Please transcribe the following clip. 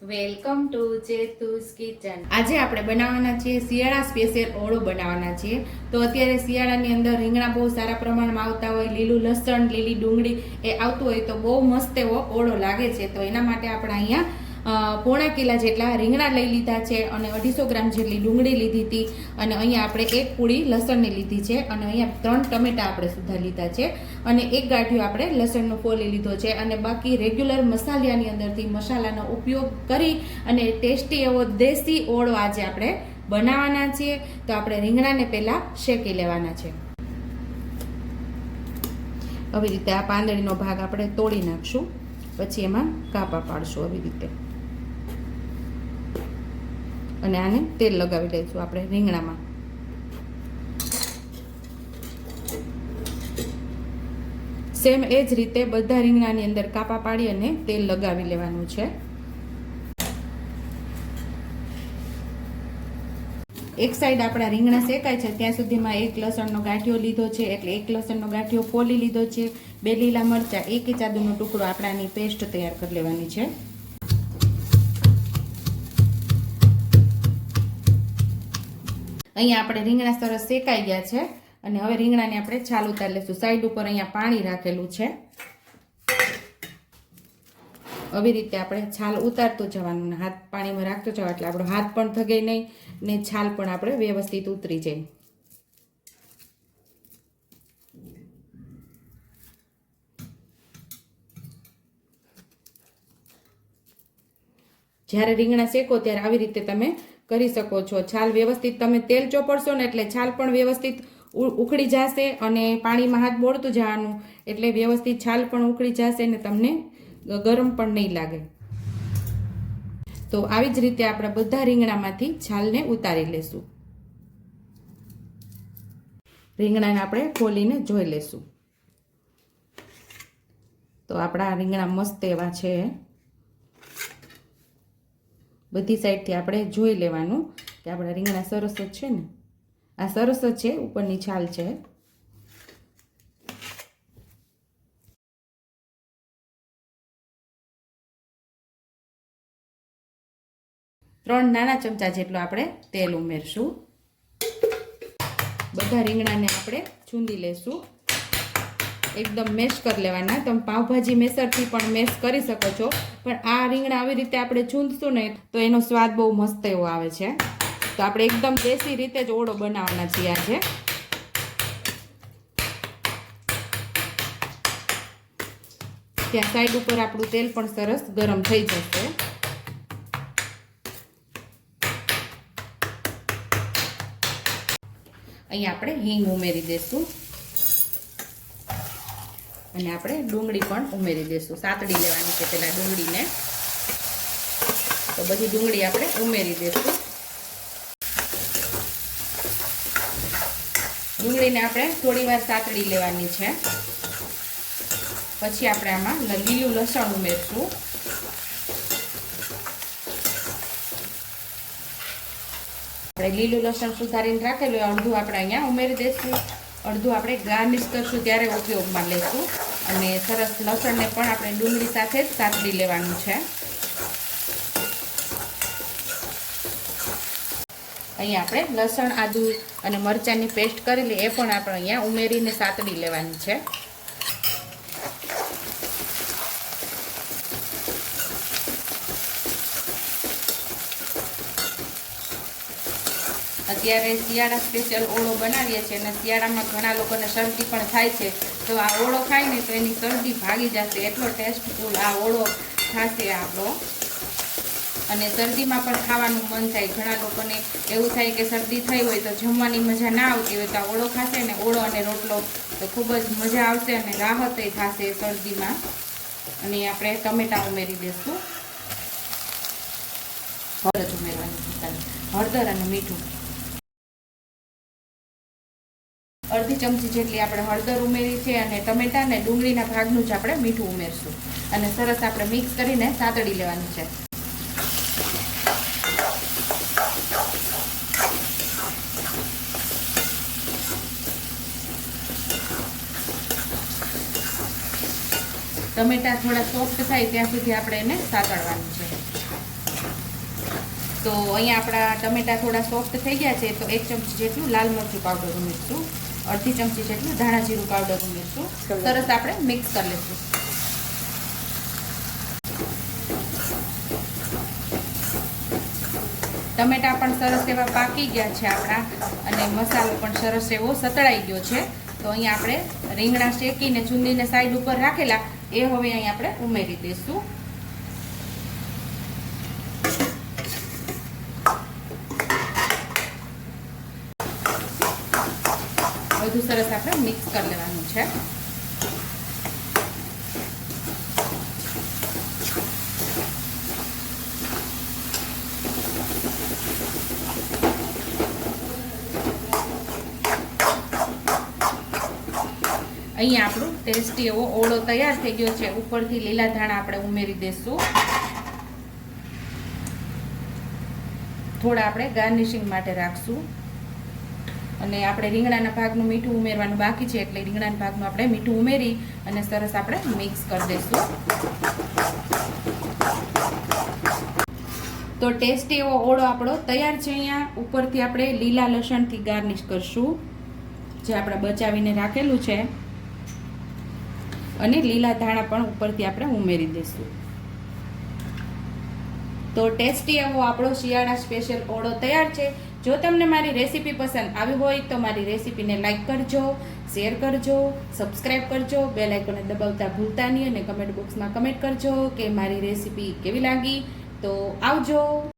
Welcome to ચેતુસ kitchen. આજે આપણે બનાવવાના છીએ શિયાળા સ્પેશિયલ ઓળો બનાવવાના છીએ। તો અત્યારે શિયાળાની અંદર રીંગણા બહુ સારા પ્રમાણમાં આવતા હોય, લીલું લસણ, લીલી ડુંગળી એ આવતું હોય તો બહુ મસ્ત એવો ઓળો લાગે છે। તો એના માટે આપણે અહીંયા પોણા કિલા જેટલા રીંગણા લઈ લીધા છે અને 250 ગ્રામ જેટલી ડુંગળી લીધી હતી અને અહીંયા આપણે એક પૂળી લસણની લીધી છે અને અહીંયા 3 ટમેટા આપણે સુધા લીધા છે અને એક ગાંઠિયો આપણે લસણનો ફોલી લીધો છે અને બાકી રેગ્યુલર મસાલાની અંદરથી મસાલાનો ઉપયોગ કરી અને ટેસ્ટી એવો દેશી ઓળો આજે આપણે બનાવવાના છીએ। તો આપણે રીંગણાને પહેલા શેકી લેવાના છે। આવી રીતે આ પાંદડીનો ભાગ આપણે તોડી નાખશું, પછી એમાં કાપા પાડશું આવી રીતે અને આને તેલ લગાવી લઈશું આપણે રીંગણામાં। સેમ એ જ રીતે બધા રીંગણાની અંદર કાપા પાડી અને તેલ લગાવી લેવાનું છે। એક સાઈડ આપણા રીંગણા શેકાય છે ત્યાં સુધીમાં એક લસણનો ગાંઠિયો લીધો છે, એટલે એક લસણનો ગાંઠિયો ફોલી લીધો છે। 2 લીલા મરચા, 1 ઇંચ આદુનો ટુકડો આપણાની પેસ્ટ તૈયાર કરી લેવાની છે। અહીંયા આપણે રીંગણા સરસ શેકાઈ ગયા છે અને હવે રીંગણાને આપણે છાલ ઉતારી લઈશું। સાઈડ ઉપર અહીંયા પાણી રાખેલું છે, આવી રીતે આપણે છાલ ઉતારતું જવાનું, હાથ પાણીમાં રાખતો જવા એટલે આપણો હાથ પણ થગે નહીં ને છાલ પણ આપણે વ્યવસ્થિત ઉતરી જાય। જ્યારે રીંગણા શેકો ત્યારે આવી રીતે તમે કરી શકો છો। છાલ વ્યવસ્થિત તમે તેલ ચોપડશો ને એટલે છાલ પણ વ્યવસ્થિત ઉખડી જશે અને પાણીમાં હાથ બોળતું જવાનું એટલે વ્યવસ્થિત છાલ પણ ઉખડી જશે ને તમને ગરમ પણ નહીં લાગે। તો આવી જ રીતે આપણે બધા રીંગણામાંથી છાલને ઉતારી લેશું। રીંગણાને આપણે ખોલીને જોઈ લેશું। તો આપણા રીંગણા મસ્ત એવા છે। બધી સાઈડથી આપણે જોઈ લેવાનું કે આપણા રીંગણા સરસ જ છે ને, આ સરસ જ છે, ઉપરની છાલ છે। ત્રણ નાના ચમચા જેટલું આપણે તેલ ઉમેરશું। બધા રીંગણાને આપણે ચૂંદી લેશું, એકદમ મેશ કરી લેવાના। તમે પાવભાજી મેસરથી પણ મેશ કરી શકો છો, પણ આ રીંગણા આવી રીતે આપણે ચૂંદશું ને તો એનો સ્વાદ બહુ મસ્ત એવો આવે છે। તો આપણે એકદમ દેશી રીતે જ ઓળો બનાવવાના છીએ આજે। ત્યાં સાઈડ ઉપર આપણું તેલ પણ સરસ ગરમ થઈ જશે। અહીંયા આપણે હિંગ ઉમેરી દઈશું અને આપણે ડુંગળી પણ ઉમેરી દઈશું। સાતડી લેવાની છે પેલા ડુંગળીને, તો બધી ડુંગળી આપણે ઉમેરી દઈશું। ડુંગળીને આપણે થોડી વાર સાતડી લેવાની છે, પછી આપણે આમાં લીલું લસણ ઉમેરશું। આપણે લીલું લસણ સુધારીને રાખેલું અડધું આપણે અહીંયા ઉમેરી દઈશું, અડધું આપણે ગાર્નિશ કરશું ત્યારે ઉપયોગમાં લઈશું અને સરસ લસણને પણ આપણે ડુંગળી સાથે જ સાતડી લેવાનું છે। અહીંયા આપણે લસણ, આદુ અને મરચાંની પેસ્ટ કરેલી એ પણ આપણે અહીંયા ઉમેરીને સાતડી લેવાની છે। અત્યારે શિયાળા સ્પેશિયલ ઓળો બનાવીએ છીએ અને શિયાળામાં ઘણા લોકોને શરદી પણ થાય છે, તો આ ઓળો ખાય ને તો એની શરદી ભાગી જશે, એટલો ટેસ્ટફુલ આ ઓળો થશે આપણો। અને શરદીમાં પણ ખાવાનું મન થાય, ઘણા લોકોને એવું થાય કે શરદી થઈ હોય તો જમવાની મજા ના આવતી હોય તો આ ઓળો ખાશે ને, ઓળો અને રોટલો, તો ખૂબ જ મજા આવશે અને રાહત થશે શરદીમાં। અને આપણે ટમેટા ઉમેરી દઈશું, હળદર ઉમેરવાની, હળદર અને મીઠું, અડધી ચમચી જેટલી આપણે હળદર ઉમેરી છે અને ટમેટા ને ડુંગળીના ભાગનું જ આપણે મીઠું ઉમેરશું અને સરસ આપણે મિક્સ કરીને સાતડી લેવાનું છે। ટમેટા થોડા સોફ્ટ થાય ત્યાં સુધી આપણે એને સાતળવાનું છે। તો અહીંયા આપણા ટમેટા થોડા સોફ્ટ થઈ ગયા છે, તો 1 ચમચી જેટલું લાલ મરચું પાવડર ઉમેરશું, અડધી ચમચી જેટલું ધાણા જીરું પાવડર ઉમેરશું. સરસ આપણે મિક્સ કરી લઈશું. ટમેટા પણ સરસ એવા પાકી ગયા છે આપણા, અને મસાલો પણ સરસ એવો સતળાઈ ગયો છે. તો અહીંયા આપણે રીંગણા શેકીને ચૂંદીને સાઈડ ઉપર રાખેલા એ હવે અહીં આપણે ઉમેરી દઈશું. બધું સરસ આપણે મિક્સ કરી લેવાનું છે. અહીંયા આપણું ટેસ્ટી એવો ઓળો તૈયાર થઈ ગયો છે. ઉપરથી લીલા ધાણા આપણે ઉમેરી દઈશું. થોડા આપણે ગાર્નિશિંગ માટે રાખશું, અને આપણે રીંગણાના ભાગનું મીઠું ઉમેરવાનું બાકી છે, એટલે રીંગણાના ભાગનું આપણે મીઠું ઉમેરી અને સરસ આપણે મિક્સ કરી દઈશું. તો ટેસ્ટી એવો ઓળો આપણો તૈયાર છે. અહીંયા ઉપરથી આપણે લીલા લસણથી ગાર્નિશ કરશું, જે આપણે બચાવીને રાખેલું છે, અને લીલા ધાણા પણ ઉપરથી આપણે ઉમેરી દઈશું. તો ટેસ્ટી એવો આપણો શિયાળા સ્પેશિયલ ઓળો તૈયાર છે. જો તમને મારી રેસીપી પસંદ આવી હોય તો મારી રેસીપીને લાઈક કરજો, શેર કરજો, સબસ્ક્રાઈબ કરજો, બેલ આઇકોનને દબાવતા ભૂલતા નહીં, અને કમેન્ટ બોક્સમાં કમેન્ટ કરજો કે મારી રેસીપી કેવી લાગી. તો આવજો.